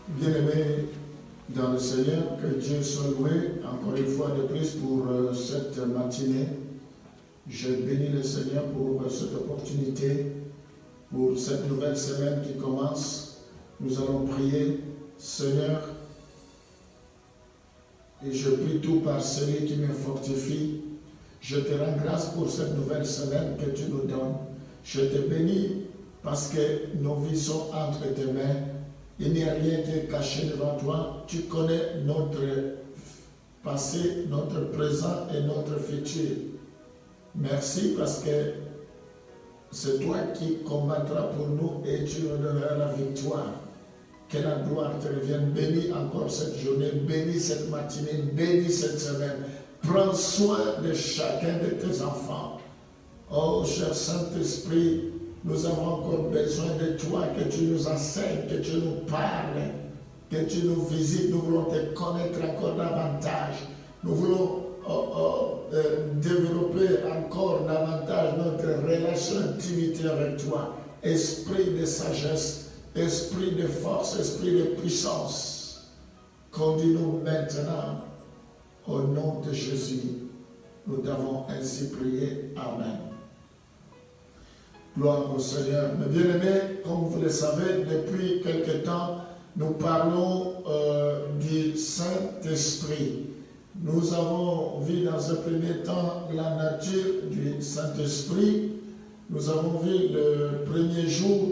Bien-aimés dans le Seigneur, que Dieu soit loué encore une fois de plus pour cette matinée. Je bénis le Seigneur pour cette opportunité, pour cette nouvelle semaine qui commence. Nous allons prier, Seigneur, et je prie tout par celui qui me fortifie. Je te rends grâce pour cette nouvelle semaine que tu nous donnes. Je te bénis parce que nos vies sont entre tes mains. Il n'y a rien qui est caché devant toi. Tu connais notre passé, notre présent et notre futur. Merci parce que c'est toi qui combattras pour nous et tu nous donneras la victoire. Que la gloire te revienne. Bénis encore cette journée, bénis cette matinée, bénis cette semaine. Prends soin de chacun de tes enfants. Oh, cher Saint-Esprit, nous avons encore besoin de toi, que tu nous enseignes, que tu nous parles, que tu nous visites. Nous voulons te connaître encore davantage. Nous voulons développer encore davantage notre relation intimité avec toi. Esprit de sagesse, esprit de force, esprit de puissance. Conduis-nous maintenant. Au nom de Jésus, nous t'avons ainsi prié. Amen. Gloire au Seigneur. Mes bien-aimés, comme vous le savez, depuis quelque temps, nous parlons du Saint-Esprit. Nous avons vu dans un premier temps la nature du Saint-Esprit. Nous avons vu le premier jour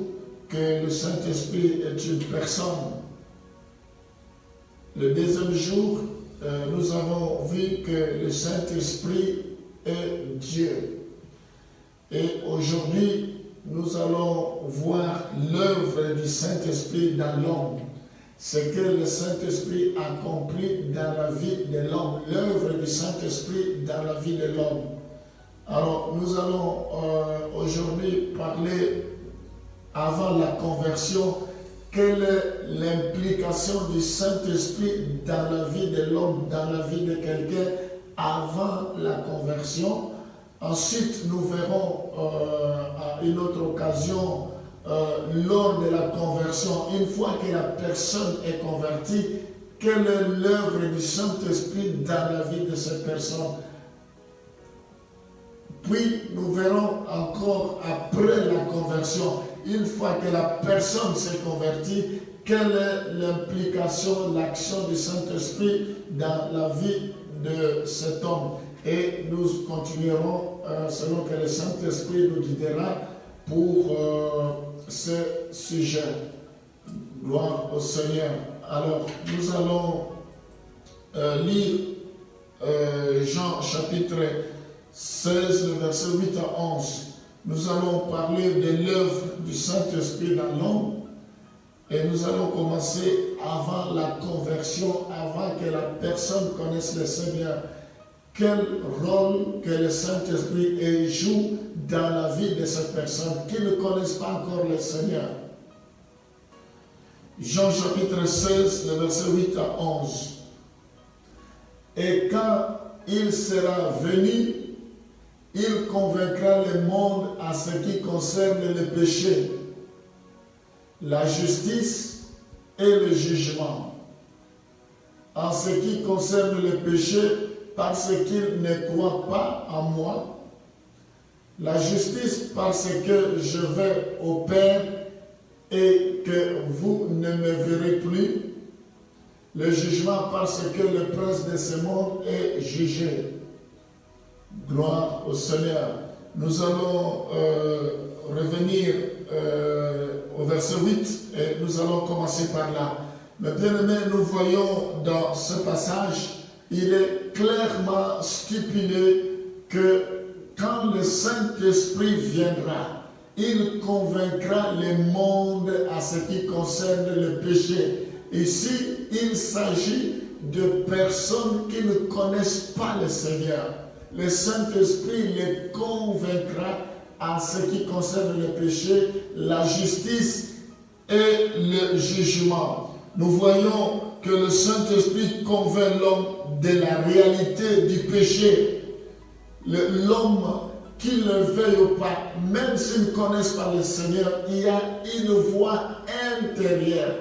que le Saint-Esprit est une personne. Le deuxième jour, nous avons vu que le Saint-Esprit est Dieu. Et aujourd'hui, nous allons voir l'œuvre du Saint-Esprit dans l'homme. Ce que le Saint-Esprit accomplit dans la vie de l'homme. L'œuvre du Saint-Esprit dans la vie de l'homme. Alors, nous allons aujourd'hui parler, avant la conversion, quelle est l'implication du Saint-Esprit dans la vie de l'homme, dans la vie de quelqu'un avant la conversion. Ensuite, nous verrons à une autre occasion, lors de la conversion, une fois que la personne est convertie, quelle est l'œuvre du Saint-Esprit dans la vie de cette personne. Puis, nous verrons encore après la conversion, une fois que la personne s'est convertie, quelle est l'implication, l'action du Saint-Esprit dans la vie de cet homme. Et nous continuerons selon que le Saint-Esprit nous guidera pour ce sujet. Gloire au Seigneur. Alors, nous allons lire Jean chapitre 16, le verset 8 à 11. Nous allons parler de l'œuvre du Saint-Esprit dans l'homme. Et nous allons commencer avant la conversion, avant que la personne connaisse le Seigneur. Quel rôle que le Saint-Esprit joue dans la vie de cette personne qui ne connaissent pas encore le Seigneur. Jean chapitre 16, le verset 8 à 11. Et quand il sera venu, il convaincra le monde à ce qui concerne le péché, la justice et le jugement. En ce qui concerne le péché, parce qu'il ne croit pas en moi. La justice, parce que je vais au Père et que vous ne me verrez plus. Le jugement, parce que le prince de ce monde est jugé. Gloire au Seigneur. Nous allons revenir au verset 8 et nous allons commencer par là. Mais bien aimé, nous voyons dans ce passage, il est clairement stipulé que quand le Saint-Esprit viendra, il convaincra le monde à ce qui concerne le péché. Ici, il s'agit de personnes qui ne connaissent pas le Seigneur. Le Saint-Esprit les convaincra à ce qui concerne le péché, la justice et le jugement. Nous voyons que le Saint-Esprit convainc l'homme de la réalité du péché. L'homme, qu'il le veuille ou pas, même s'il ne connaisse pas le Seigneur, il y a une voix intérieure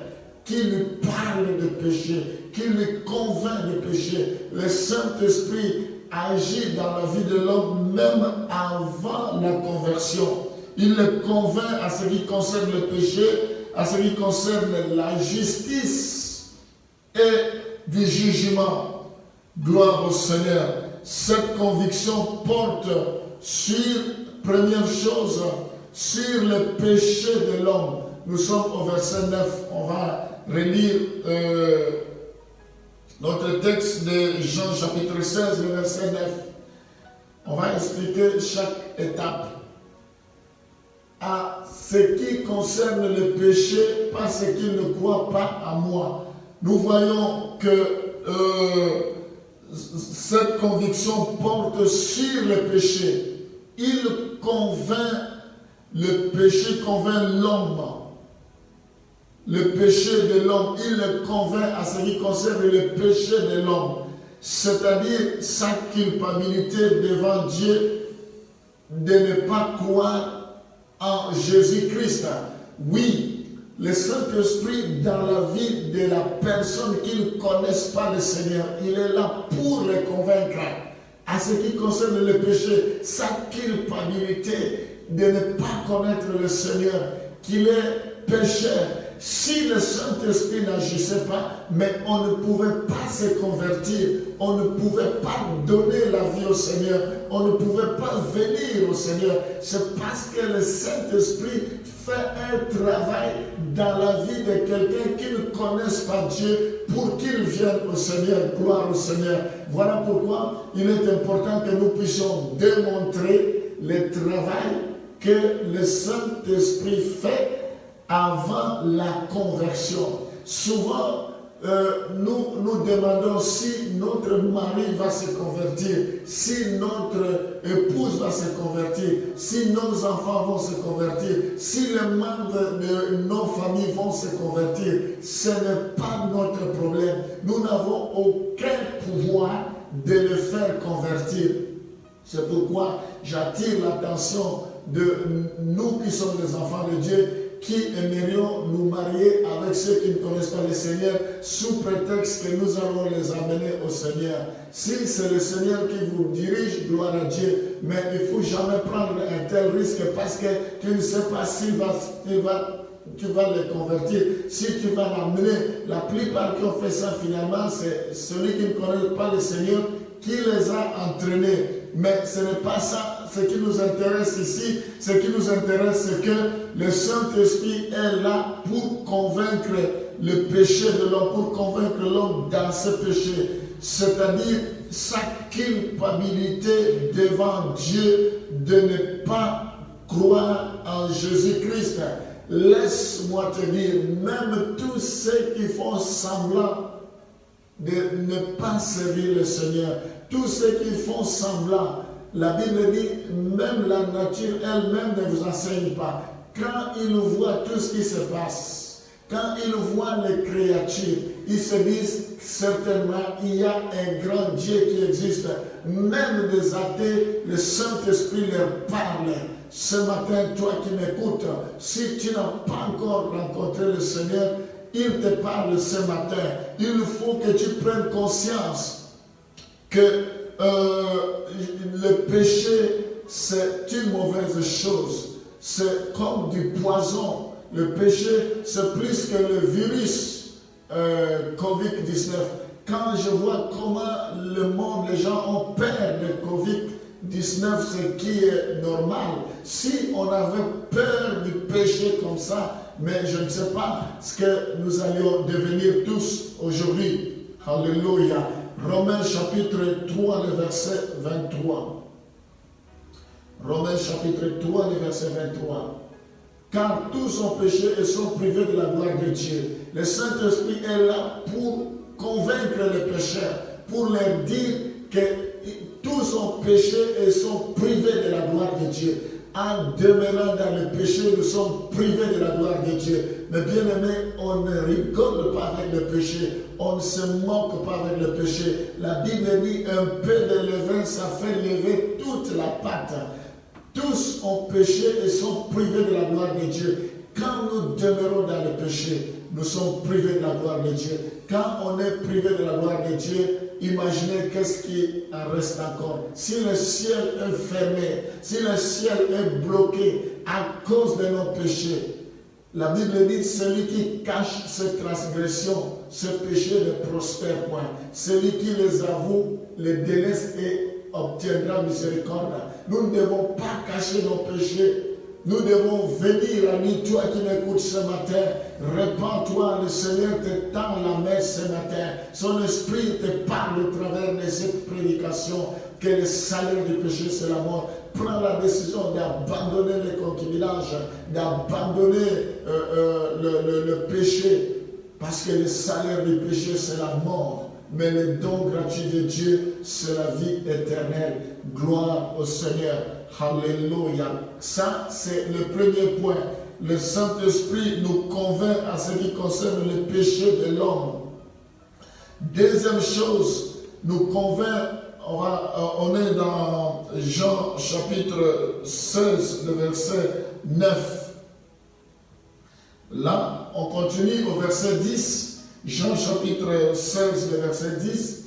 qui lui parle de péché, qui lui convainc de péché. Le Saint-Esprit agit dans la vie de l'homme même avant la conversion. Il le convainc à ce qui concerne le péché, à ce qui concerne la justice et du jugement. Gloire au Seigneur. Cette conviction porte sur, première chose, sur le péché de l'homme. Nous sommes au verset 9. On va relire notre texte de Jean chapitre 16, le verset 9. On va expliquer chaque étape. À ce qui concerne le péché, parce qu'il ne croit pas à moi. Nous voyons que cette conviction porte sur le péché. Il convainc, le péché convainc l'homme. Le péché de l'homme, il le convainc à ce qui concerne le péché de l'homme. C'est-à-dire sa culpabilité devant Dieu de ne pas croire en Jésus-Christ. Oui, le Saint-Esprit dans la vie de la personne qui ne connaisse pas le Seigneur, il est là pour les convaincre. À ce qui concerne le péché, sa culpabilité de ne pas connaître le Seigneur, qu'il est pécheur. Si le Saint-Esprit n'agissait pas, mais on ne pouvait pas se convertir, on ne pouvait pas donner la vie au Seigneur, on ne pouvait pas venir au Seigneur. C'est parce que le Saint-Esprit fait un travail dans la vie de quelqu'un qui ne connaisse pas Dieu pour qu'il vienne au Seigneur, gloire au Seigneur. Voilà pourquoi il est important que nous puissions démontrer le travail que le Saint-Esprit fait avant la conversion. Souvent, nous demandons si notre mari va se convertir, si notre épouse va se convertir, si nos enfants vont se convertir, si les membres de nos familles vont se convertir. Ce n'est pas notre problème. Nous n'avons aucun pouvoir de les faire convertir. C'est pourquoi j'attire l'attention de nous qui sommes les enfants de Dieu, qui aimerions nous marier avec ceux qui ne connaissent pas le Seigneur sous prétexte que nous allons les amener au Seigneur. Si c'est le Seigneur qui vous dirige, gloire à Dieu, mais il ne faut jamais prendre un tel risque parce que tu ne sais pas si tu vas les convertir, si tu vas l'amener. La plupart qui ont fait ça finalement, c'est celui qui ne connaît pas le Seigneur qui les a entraînés. Mais ce n'est pas ça. Ce qui nous intéresse ici, ce qui nous intéresse, c'est que le Saint-Esprit est là pour convaincre le péché de l'homme, pour convaincre l'homme dans ce péché. C'est-à-dire sa culpabilité devant Dieu de ne pas croire en Jésus-Christ. Laisse-moi te dire, même tous ceux qui font semblant de ne pas servir le Seigneur, tous ceux qui font semblant, la Bible dit, même la nature elle-même ne vous enseigne pas. Quand ils voient tout ce qui se passe, quand ils voient les créatures, ils se disent certainement il y a un grand Dieu qui existe. Même des athées, le Saint-Esprit leur parle. Ce matin, toi qui m'écoutes, si tu n'as pas encore rencontré le Seigneur, il te parle ce matin. Il faut que tu prennes conscience que le péché, c'est une mauvaise chose. C'est comme du poison. Le péché, c'est plus que le virus Covid-19. Quand je vois comment le monde, les gens ont peur de Covid-19, ce qui est normal. Si on avait peur du péché comme ça, mais je ne sais pas ce que nous allions devenir tous aujourd'hui. Alléluia. Romains chapitre 3, le verset 23. Romains chapitre 3, le verset 23. Car tous ont péché et sont privés de la gloire de Dieu. Le Saint-Esprit est là pour convaincre les pécheurs, pour leur dire que tous ont péché et sont privés de la gloire de Dieu. En demeurant dans le péché, nous sommes privés de la gloire de Dieu. Mais bien aimé, on ne rigole pas avec le péché. On ne se moque pas avec le péché. La Bible dit un peu de levain, ça fait lever toute la pâte. Tous ont péché et sont privés de la gloire de Dieu. Quand nous demeurons dans le péché, nous sommes privés de la gloire de Dieu. Quand on est privé de la gloire de Dieu, imaginez qu'est-ce qui en reste encore. Si le ciel est fermé, si le ciel est bloqué à cause de nos péchés, la Bible dit, celui qui cache ses transgressions, ce péché ne prospère point. Celui qui les avoue, les délaisse et obtiendra miséricorde. Nous ne devons pas cacher nos péchés. Nous devons venir à lui, toi qui m'écoutes ce matin, répands-toi, le Seigneur te tend la main ce matin. Son esprit te parle au travers de cette prédication que le salaire du péché c'est la mort. Prends la décision d'abandonner le concubinage, d'abandonner le péché, parce que le salaire du péché c'est la mort. Mais le don gratuit de Dieu, c'est la vie éternelle. Gloire au Seigneur. Alléluia. Ça, c'est le premier point. Le Saint-Esprit nous convainc à ce qui concerne le péché de l'homme. Deuxième chose, nous convainc, on est dans Jean chapitre 16, le verset 9. Là, on continue au verset 10. Jean chapitre 16, le verset 10,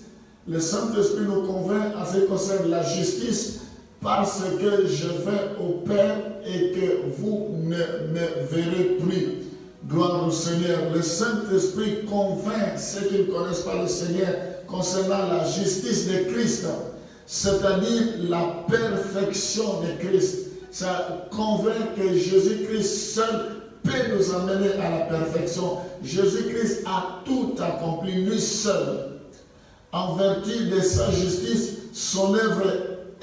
le Saint-Esprit nous convainc en ce qui concerne la justice, parce que je vais au Père et que vous ne me verrez plus. Gloire au Seigneur. Le Saint-Esprit convainc ceux qui ne connaissent pas le Seigneur concernant la justice de Christ, c'est-à-dire la perfection de Christ. Ça convainc que Jésus-Christ seul peut nous amener à la perfection. Jésus-Christ a tout accompli, lui seul. En vertu de sa justice, son œuvre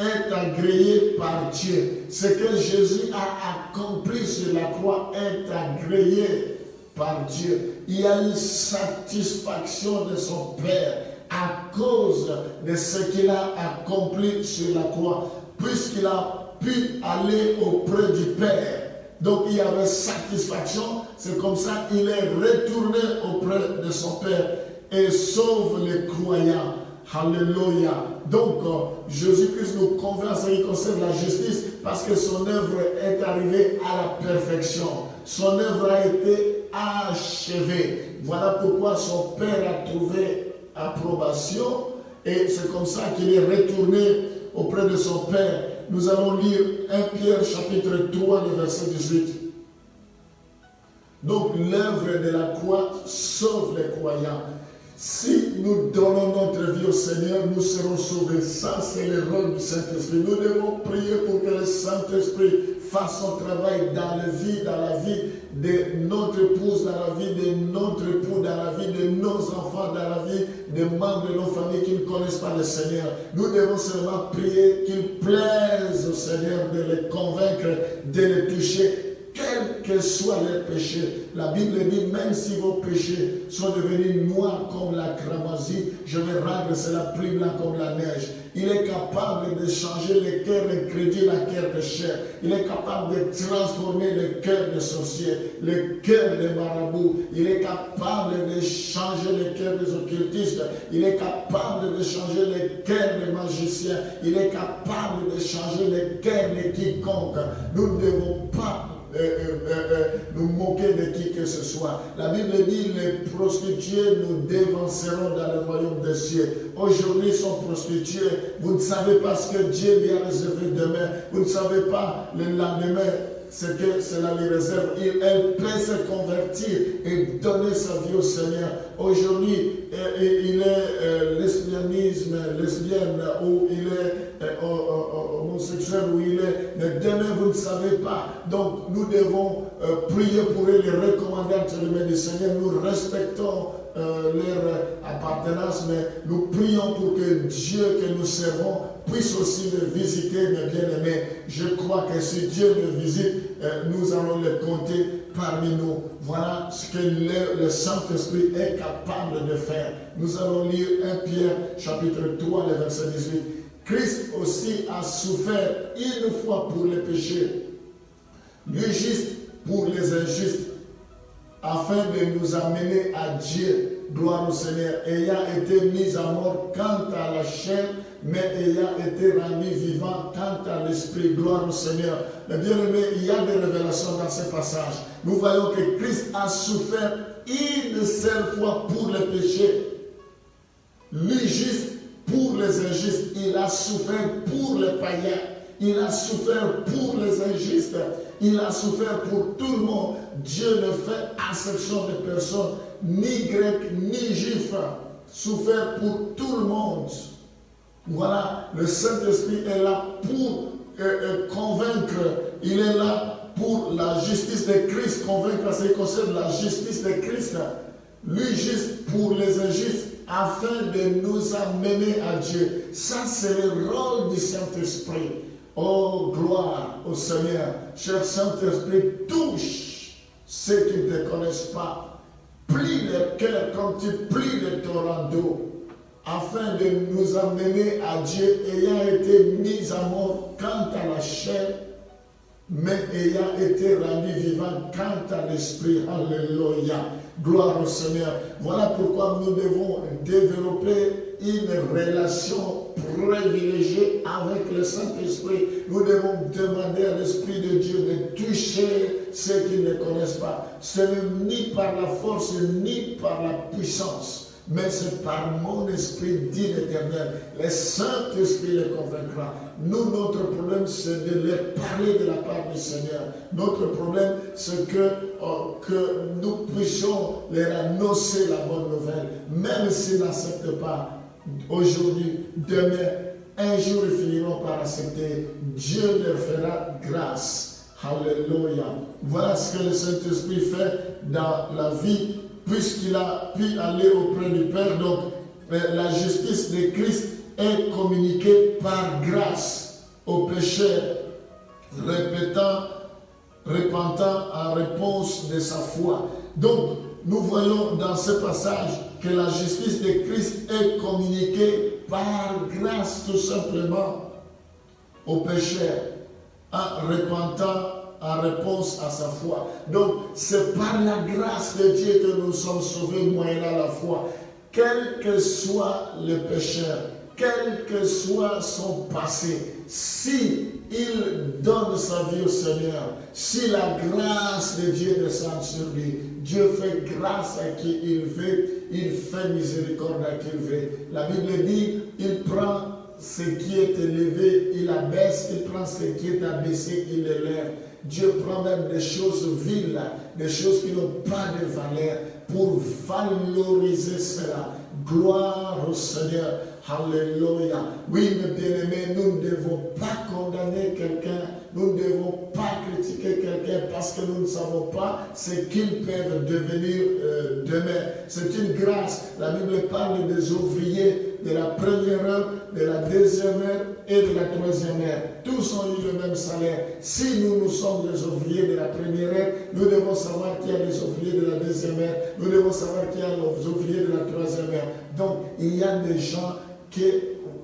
est agréée par Dieu. Ce que Jésus a accompli sur la croix est agréé par Dieu. Il y a une satisfaction de son Père à cause de ce qu'il a accompli sur la croix, puisqu'il a pu aller auprès du Père. Donc il y avait satisfaction, c'est comme ça qu'il est retourné auprès de son Père et sauve les croyants. Alléluia. Donc Jésus-Christ nous convainc en ce qui concerne la justice parce que son œuvre est arrivée à la perfection. Son œuvre a été achevée. Voilà pourquoi son Père a trouvé approbation et c'est comme ça qu'il est retourné auprès de son Père. Nous allons lire 1 Pierre chapitre 3, le verset 18. Donc l'œuvre de la croix sauve les croyants. Si nous donnons notre vie au Seigneur, nous serons sauvés. Ça, c'est le rôle du Saint-Esprit. Nous devons prier pour que le Saint-Esprit fasse son travail dans la vie de notre épouse, dans la vie de notre époux, dans la vie de nos enfants, dans la vie des membres de nos familles qui ne connaissent pas le Seigneur. Nous devons seulement prier qu'il plaise au Seigneur de les convaincre, de les toucher, quels que soient leurs péchés. La Bible dit, même si vos péchés sont devenus noirs comme la cramoisie, je vais rendre cela plus blanc comme la neige. Il est capable de changer les cœurs incrédules en cœurs de chair. Il est capable de transformer les cœurs de sorciers, les cœurs des marabouts. Il est capable de changer les cœurs des occultistes. Il est capable de changer les cœurs des magiciens. Il est capable de changer les cœurs de quiconque. Nous ne devons pas nous moquer de qui que ce soit. La Bible dit, les prostituées nous dévanceront dans le royaume des cieux. Aujourd'hui, ils sont prostituées. Vous ne savez pas ce que Dieu lui a réservé demain. Vous ne savez pas le lendemain ce que cela lui réserve. Elle peut se convertir et donner sa vie au Seigneur. Aujourd'hui, il est lesbienne, ou il est homosexuel, ou il est... Mais demain, vous ne savez pas. Donc, nous devons prier pour eux, les recommander entre les mains du Seigneur. Nous respectons leur appartenance, mais nous prions pour que Dieu que nous servons puisse aussi le visiter, mes bien-aimés. Je crois que si Dieu le visite, nous allons le compter parmi nous. Voilà ce que le Saint-Esprit est capable de faire. Nous allons lire 1 Pierre chapitre 3, le verset 18. Christ aussi a souffert une fois pour les péchés, lui juste pour les injustes, afin de nous amener à Dieu. Gloire au Seigneur, ayant été mis à mort quant à la chair mais ayant été rendu vivant quant à l'esprit. Gloire au Seigneur. Mais bien aimé, il y a des révélations dans ce passage. Nous voyons que Christ a souffert une seule fois pour les péchés. Lui juste pour les injustes. Il a souffert pour les païens. Il a souffert pour les injustes. Il a souffert pour tout le monde. Dieu ne fait exception de personne, ni grec, ni juif. Souffert pour tout le monde. Voilà, le Saint-Esprit est là pour convaincre. Il est là pour la justice de Christ, convaincre à ce qui concerne la justice de Christ. Lui juste pour les injustes, afin de nous amener à Dieu. Ça, c'est le rôle du Saint-Esprit. Oh, gloire au Seigneur. Cher Saint-Esprit, touche ceux qui ne te connaissent pas. Plie leur cœur comme tu plies le torrent d'eau, afin de nous amener à Dieu, ayant été mis à mort quant à la chair, mais ayant été rendu vivant quant à l'esprit. Alléluia. Gloire au Seigneur. Voilà pourquoi nous devons développer une relation privilégiée avec le Saint-Esprit. Nous devons demander à l'Esprit de Dieu de toucher ceux qui ne connaissent pas. Ce n'est ni par la force, ni par la puissance, mais c'est par mon esprit, dit l'Éternel. Le Saint-Esprit les convaincra. Nous, notre problème, c'est de les parler de la part du Seigneur. Notre problème, c'est que nous puissions leur annoncer la bonne nouvelle. Même s'ils n'acceptent pas aujourd'hui, demain, un jour, ils finiront par accepter. Dieu leur fera grâce. Alléluia. Voilà ce que le Saint-Esprit fait dans la vie, puisqu'il a pu aller auprès du Père. Donc, la justice de Christ est communiquée par grâce aux pécheurs, repentant en réponse de sa foi. Donc, nous voyons dans ce passage que la justice de Christ est communiquée par grâce tout simplement aux pécheurs, en repentant en réponse à sa foi. Donc, c'est par la grâce de Dieu que nous sommes sauvés moyennant la foi. Quel que soit le pécheur, quel que soit son passé, si il donne sa vie au Seigneur, si la grâce de Dieu descend sur lui, Dieu fait grâce à qui il veut, il fait miséricorde à qui il veut. La Bible dit, il prend ce qui est élevé, il abaisse, il prend ce qui est abaissé, il élève. Dieu prend même des choses viles, des choses qui n'ont pas de valeur, pour valoriser cela. Gloire au Seigneur. Alléluia. Oui, mes bien-aimés, nous ne devons pas condamner quelqu'un, nous ne devons pas critiquer quelqu'un parce que nous ne savons pas ce qu'ils peuvent devenir demain. C'est une grâce. La Bible parle des ouvriers de la première heure, de la deuxième heure et de la troisième heure. Tous ont eu le même salaire. Si nous sommes des ouvriers de la première heure, nous devons savoir qu'il y a des ouvriers de la deuxième heure. Nous devons savoir qu'il y a des ouvriers de la troisième heure. Donc, il y a des gens qui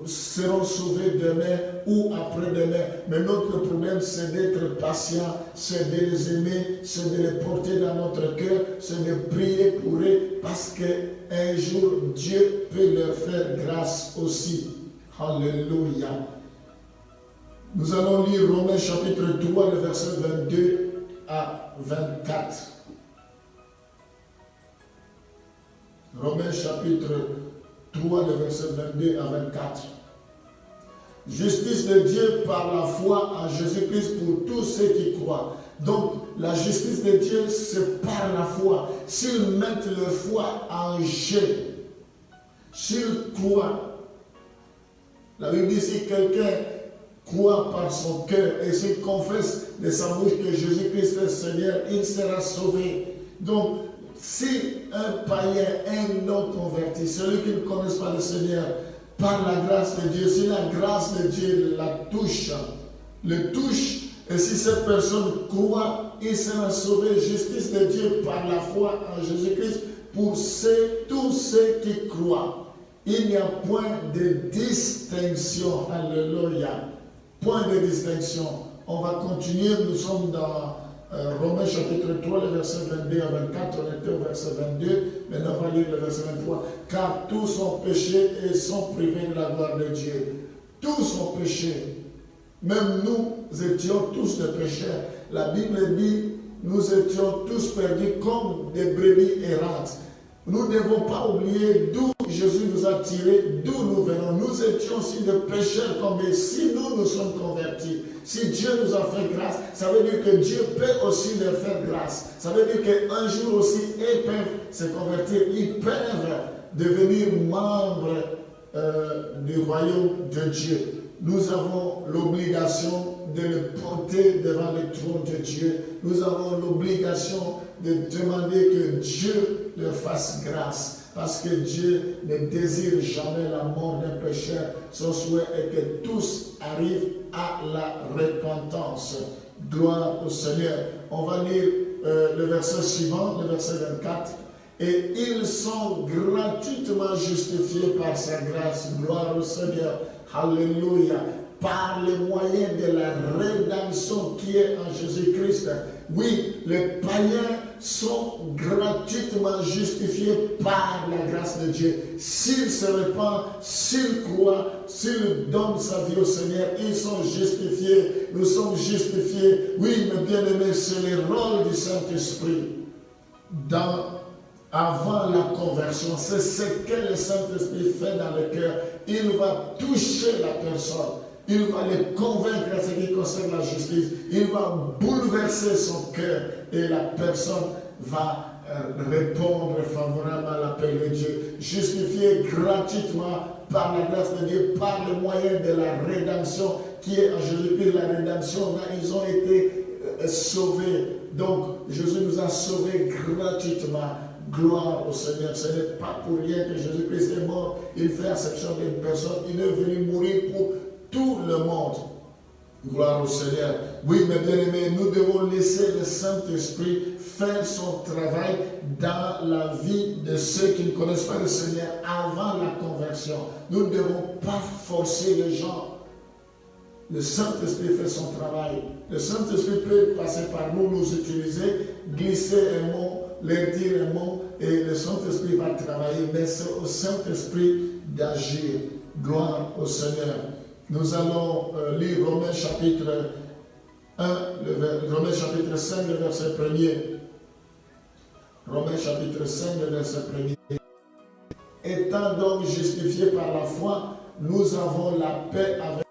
seront sauvés demain ou après-demain. Mais notre problème, c'est d'être patient, c'est de les aimer, c'est de les porter dans notre cœur, c'est de prier pour eux, parce qu'un jour, Dieu peut leur faire grâce aussi. Alléluia. Nous allons lire Romains chapitre 3, le verset 22 à 24. Romains chapitre 3, le verset 22 à 24. Justice de Dieu par la foi en Jésus-Christ pour tous ceux qui croient. Donc, la justice de Dieu, c'est par la foi. S'ils mettent leur foi en jeu, s'ils croient, la Bible dit, si quelqu'un croit par son cœur et s'il confesse de sa bouche que Jésus-Christ est Seigneur, il sera sauvé. Donc, si un païen, un non converti, celui qui ne connaît pas le Seigneur, par la grâce de Dieu, si la grâce de Dieu le touche, et si cette personne croit, il sera sauvé. Justice de Dieu par la foi en Jésus-Christ pour tous ceux qui croient. Il n'y a point de distinction. Alléluia. Point de distinction. On va continuer, nous sommes dans Romains chapitre 3, le verset 22 à 24, on était au verset 22, maintenant on va lire le verset 23. Car tous ont péché et sont privés de la gloire de Dieu. tous ont péché. Même nous étions tous des pécheurs. La Bible dit, nous étions tous perdus comme des brebis errantes. Nous ne devons pas oublier d'où Jésus nous a tirés, d'où nous venons. Nous étions aussi des pécheurs comme eux. Si nous sommes convertis, si Dieu nous a fait grâce, ça veut dire que Dieu peut aussi leur faire grâce. Ça veut dire qu'un jour aussi, ils peuvent se convertir, ils peuvent devenir membres du royaume de Dieu. Nous avons l'obligation de le porter devant le trône de Dieu. Nous avons l'obligation de demander que Dieu leur fasse grâce. Parce que Dieu ne désire jamais la mort d'un pécheur. Son souhait est que tous arrivent à la repentance. Gloire au Seigneur. On va lire le verset suivant, le verset 24. Et ils sont gratuitement justifiés par sa grâce. Gloire au Seigneur. Alléluia. Par le moyen de la rédemption qui est en Jésus-Christ. Oui, les païens sont gratuitement justifiés par la grâce de Dieu. S'ils se répandent, s'ils croient, s'ils donnent sa vie au Seigneur, ils sont justifiés. Nous sommes justifiés. Oui, mes bien-aimés, c'est le rôle du Saint-Esprit avant la conversion. C'est ce que le Saint-Esprit fait dans le cœur. Il va toucher la personne. Il va les convaincre à ce qui concerne la justice. Il va bouleverser son cœur et la personne va répondre favorablement à l'appel de Dieu. Justifié gratuitement par la grâce de Dieu, par le moyen de la rédemption qui est en Jésus-Christ. La rédemption, là, ils ont été sauvés. Donc, Jésus nous a sauvés gratuitement. Gloire au Seigneur. Ce n'est pas pour rien que Jésus-Christ est mort. Il fait exception d'une personne. Il est venu mourir pour tout le monde. Gloire au Seigneur. Oui, mes bien-aimés, nous devons laisser le Saint-Esprit faire son travail dans la vie de ceux qui ne connaissent pas le Seigneur avant la conversion. Nous ne devons pas forcer les gens. Le Saint-Esprit fait son travail. Le Saint-Esprit peut passer par nous, nous utiliser, glisser un mot, leur dire un mot, et le Saint-Esprit va travailler. Mais c'est au Saint-Esprit d'agir. Gloire au Seigneur. Nous allons lire Romains chapitre 1, Romains chapitre 5, le verset 1er. Romains chapitre 5, le verset 1er. Étant donc justifiés par la foi, nous avons la paix avec.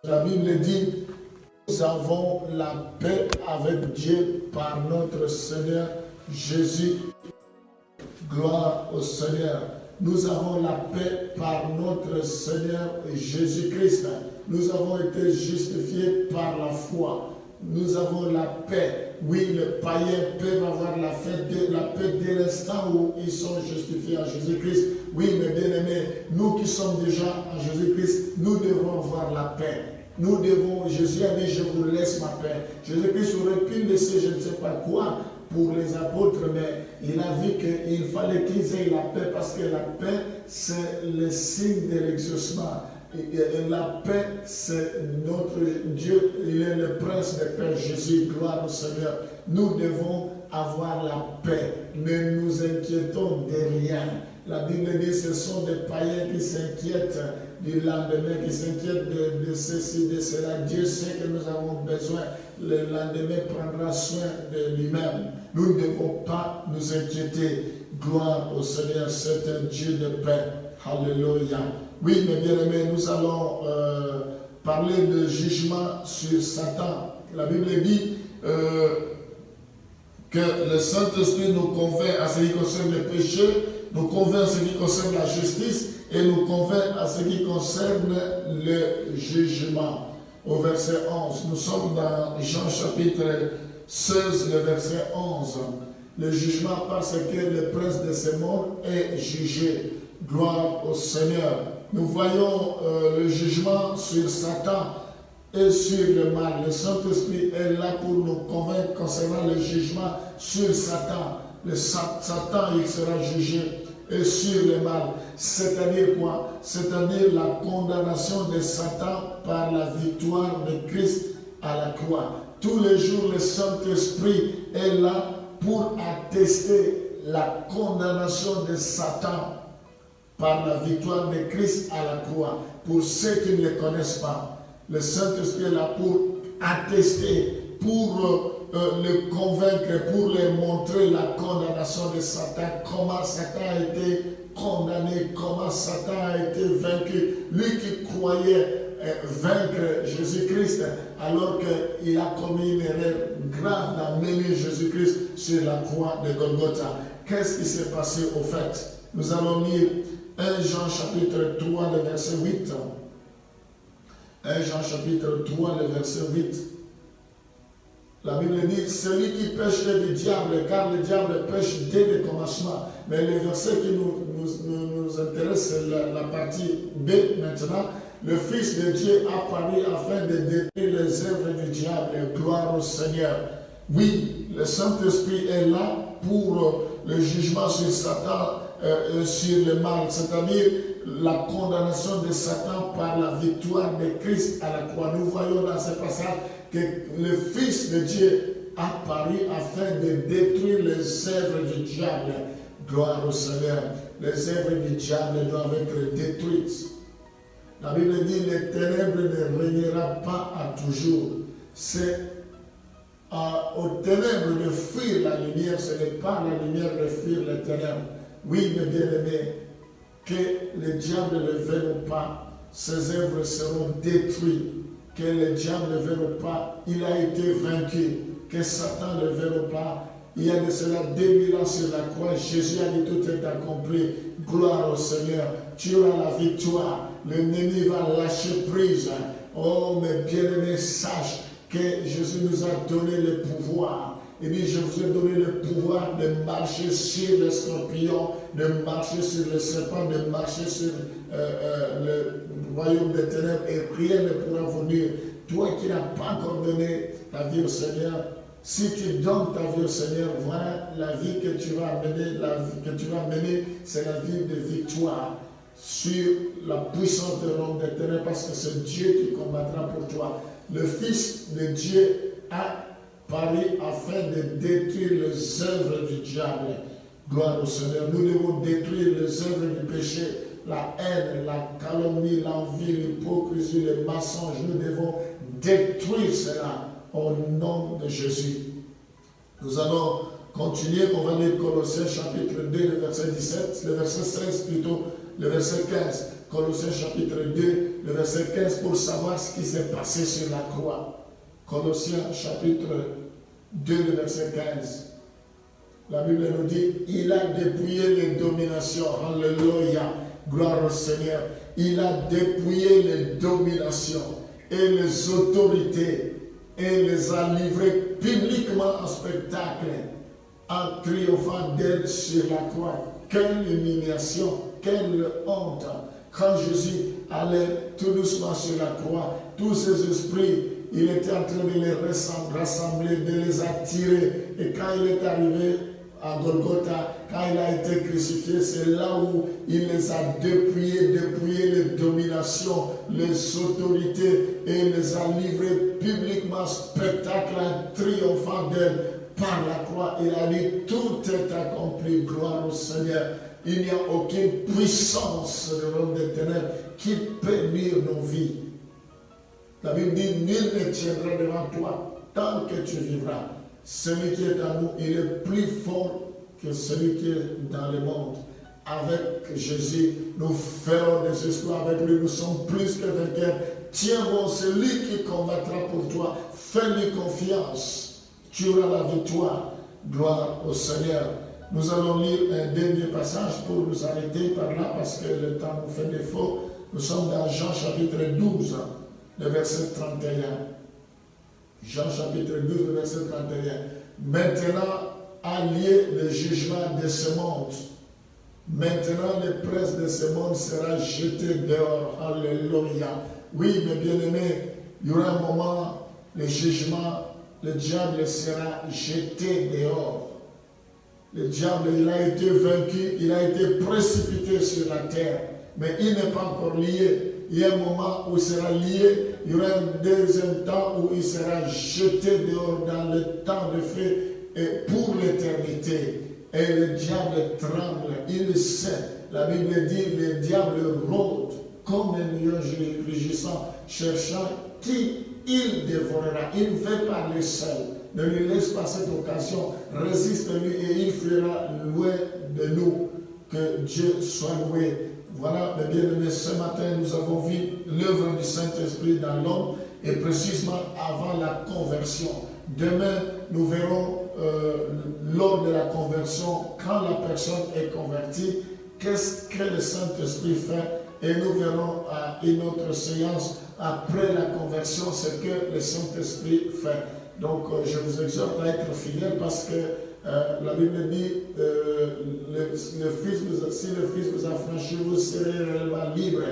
La Bible dit, nous avons la paix avec Dieu par notre Seigneur Jésus. Gloire au Seigneur. Nous avons la paix par notre Seigneur Jésus-Christ. Nous avons été justifiés par la foi. Nous avons la paix. Oui, les païens peuvent avoir la paix dès l'instant où ils sont justifiés en Jésus-Christ. Oui, mes bien-aimés, nous qui sommes déjà en Jésus-Christ, nous devons avoir la paix. Nous devons, Jésus a dit, je vous laisse ma paix. Jésus-Christ aurait pu laisser je ne sais pas quoi pour les apôtres, mais il a vu qu'il fallait qu'ils aient la paix parce que la paix, c'est le signe de l'exaucement. La paix, c'est notre Dieu, il est le prince des pères, Jésus, gloire au Seigneur. Nous devons avoir la paix, ne nous inquiétons de rien. La Bible dit que ce sont des païens qui s'inquiètent du lendemain, qui s'inquiètent de ceci, de cela. Dieu sait que nous avons besoin. Le lendemain prendra soin de lui-même. Nous ne devons pas nous inquiéter. Gloire au Seigneur, c'est un Dieu de paix. Alléluia. Oui, mes bien-aimés, nous allons parler de jugement sur Satan. La Bible dit que le Saint-Esprit nous convainc à ce qui concerne le péché, nous convainc à ce qui concerne la justice et nous convainc à ce qui concerne le jugement. Au verset 11, nous sommes dans Jean chapitre 16, le verset 11. Le jugement parce que le prince de ces mondes est jugé. Gloire au Seigneur. Nous voyons le jugement sur Satan et sur le mal. Le Saint-Esprit est là pour nous convaincre concernant le jugement sur Satan. Satan, il sera jugé. Et sur le mal. C'est-à-dire quoi? C'est-à-dire la condamnation de Satan par la victoire de Christ à la croix. Tous les jours, le Saint-Esprit est là pour attester la condamnation de Satan par la victoire de Christ à la croix. Pour ceux qui ne le connaissent pas, le Saint-Esprit est là pour attester, pour le convaincre, pour leur montrer la condamnation de Satan, comment Satan a été condamné, comment Satan a été vaincu. Lui qui croyait vaincre Jésus-Christ alors qu'il a commis une erreur grave d'amener Jésus-Christ sur la croix de Golgotha. Qu'est-ce qui s'est passé au fait? Nous allons lire 1 Jean chapitre 3, le verset 8. 1 Jean chapitre 3, le verset 8. La Bible dit, celui qui pêche est du diable, car le diable pêche dès le commencement. Mais le verset qui nous intéresse, c'est la partie B maintenant. Le Fils de Dieu apparu afin de détruire les œuvres du diable. Gloire au Seigneur. Oui, le Saint-Esprit est là pour le jugement sur Satan, sur le mal, c'est-à-dire la condamnation de Satan par la victoire de Christ à la croix. Nous voyons dans ce passage que le Fils de Dieu apparu afin de détruire les œuvres du diable. Gloire au Seigneur. Les œuvres du diable doivent être détruites. La Bible dit, les ténèbres ne régnera pas à toujours. C'est aux ténèbres de fuir la lumière, ce n'est pas la lumière de fuir les ténèbres. Oui, mes bien-aimés, que le diable ne le verra pas, ses œuvres seront détruites. Que le diable ne verra pas, il a été vaincu. Que Satan ne le verra pas. Il y a de cela 2000 ans sur la croix, Jésus a dit tout est accompli. Gloire au Seigneur. Tu auras la victoire. L'ennemi va lâcher prise. Oh, mes bien-aimés, sache que Jésus nous a donné le pouvoir. Il dit, je vous ai donné le pouvoir de marcher sur les scorpions, de marcher sur les serpents, de marcher sur le royaume des ténèbres et rien ne pourra vous nuire. Toi qui n'as pas encore donné ta vie au Seigneur, si tu donnes ta vie au Seigneur, voilà la vie que tu vas mener. La vie que tu vas mener, c'est la vie de victoire sur la puissance de l'homme des ténèbres, parce que c'est Dieu qui combattra pour toi. Le Fils de Dieu a paru afin de détruire les œuvres du diable. Gloire au Seigneur. Nous devons détruire les œuvres du péché, la haine, la calomnie, l'envie, l'hypocrisie, le mensonge. Nous devons détruire cela au nom de Jésus. Nous allons continuer. On va lire Colossiens chapitre 2, le verset 17, le verset 16 plutôt, le verset 15. Colossiens chapitre 2, le verset 15, pour savoir ce qui s'est passé sur la croix. Colossiens chapitre 2, le verset 15. La Bible nous dit, il a dépouillé les dominations. Alléluia. Gloire au Seigneur. Il a dépouillé les dominations et les autorités et les a livrées publiquement en spectacle, en triomphant d'elle sur la croix. Quelle humiliation, quelle honte. Quand Jésus allait tout doucement sur la croix, tous ces esprits, il était en train de les rassembler, de les attirer. Et quand il est arrivé à Golgotha, quand il a été crucifié, c'est là où il les a dépouillés les dominations, les autorités, et les a livrés publiquement, spectacle, en triomphant d'elle par la croix. Il a dit, tout est accompli, gloire au Seigneur. Il n'y a aucune puissance de l'homme des ténèbres qui peut nuire nos vies. La Bible dit, nul ne tiendra devant toi tant que tu vivras. Celui qui est en nous, il est plus fort que celui qui est dans le monde. Avec Jésus, nous ferons des exploits. Avec lui, nous sommes plus que vainqueurs. Tiens bon, celui qui combattra pour toi, fais-lui confiance. Tu auras la victoire. Gloire au Seigneur. Nous allons lire un dernier passage pour nous arrêter par là, parce que le temps nous fait défaut. Nous sommes dans Jean chapitre 12, le verset 31. Jean chapitre 12, le verset 31. Maintenant a lieu le jugement de ce monde. Maintenant, le prince de ce monde sera jeté dehors. Alléluia. Oui, mes bien-aimés, il y aura un moment, le jugement, le diable sera jeté dehors. Le diable, il a été vaincu, il a été précipité sur la terre, mais il n'est pas encore lié. Il y a un moment où il sera lié, il y aura un deuxième temps où il sera jeté dehors dans le temps de feu et pour l'éternité. et le diable tremble. Il sait, la Bible dit, le diable rôde comme un lion rugissant, cherchant qui il dévorera. Il ne veut pas le seul. Ne lui laisse pas cette occasion. Résiste-lui et il fera loin de nous. Que Dieu soit loué. Voilà, mes bien-aimés, ce matin, nous avons vu l'œuvre du Saint-Esprit dans l'homme et précisément avant la conversion. Demain, nous verrons lors de la conversion, quand la personne est convertie, qu'est-ce que le Saint-Esprit fait. Et nous verrons à une autre séance, après la conversion, ce que le Saint-Esprit fait. Donc, je vous exhorte à être fidèles parce que la Bible dit, si le Fils vous affranchit, vous serez réellement libre.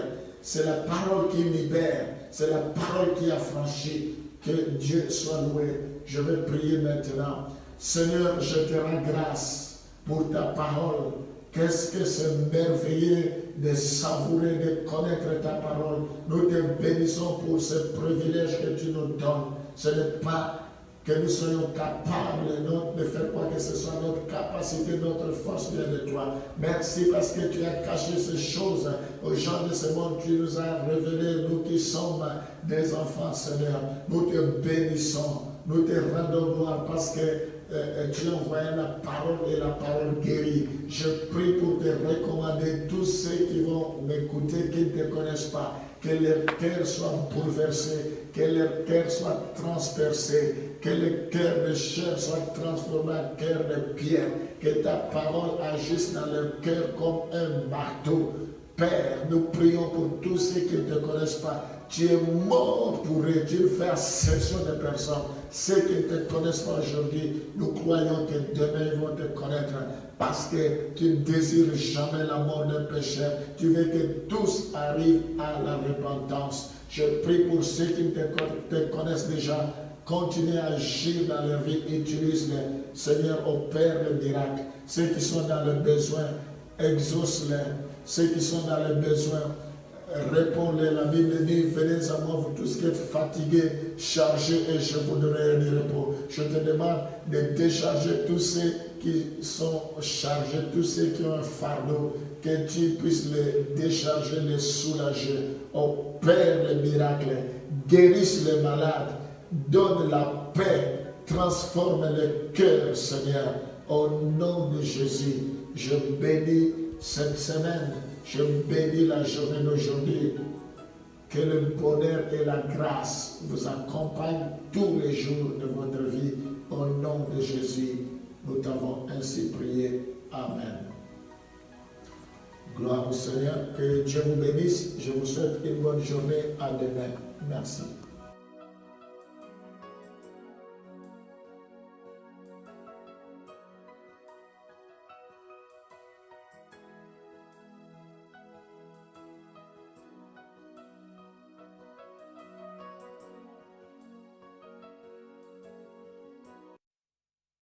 C'est la parole qui libère, c'est la parole qui affranchit. Que Dieu soit loué. Je vais prier maintenant. Seigneur, je te rends grâce pour ta parole. Qu'est-ce que c'est merveilleux de savourer, de connaître ta parole. Nous te bénissons pour ce privilège que tu nous donnes. Ce n'est pas que nous soyons capables de faire quoi que ce soit, notre capacité, notre force vient de toi. Merci parce que tu as caché ces choses aux gens de ce monde. Tu nous as révélé, nous qui sommes des enfants, Seigneur. Nous te bénissons, nous te rendons gloire parce que tu as envoyé la parole et la parole guérit. Je prie pour te recommander tous ceux qui vont m'écouter, qui ne te connaissent pas. Que leur cœur soit bouleversé, que leur cœur soit transpercé, que le cœur de chair soit transformé en cœur de pierre, que ta parole agisse dans leur cœur comme un marteau. Père, nous prions pour tous ceux qui ne te connaissent pas. Tu es mort pour eux, tu fais exception de personnes. Ceux qui ne te connaissent pas aujourd'hui, nous croyons que demain ils vont te connaître parce que tu ne désires jamais la mort d'un pécheur. Tu veux que tous arrivent à la repentance. Je prie pour ceux qui te connaissent déjà. Continue à agir dans leur vie. Utilise-les. Seigneur, opère le miracle. Ceux qui sont dans le besoin, exauce-les. Ceux qui sont dans le besoin, réponds-les. La Bible dit, venez à moi, vous tous qui êtes fatigués, chargés, et je vous donnerai du repos. Je te demande de décharger tous ceux qui sont chargés, tous ceux qui ont un fardeau, que tu puisses les décharger, les soulager. Opère les miracles, guérisse les malades, donne la paix, transforme le cœur, Seigneur. Au nom de Jésus, je bénis cette semaine, je bénis la journée d'aujourd'hui. Que le bonheur et la grâce vous accompagnent tous les jours de votre vie. Au nom de Jésus, nous t'avons ainsi prié. Amen. Gloire au Seigneur. Que Dieu vous bénisse. Je vous souhaite une bonne journée. À demain. Merci.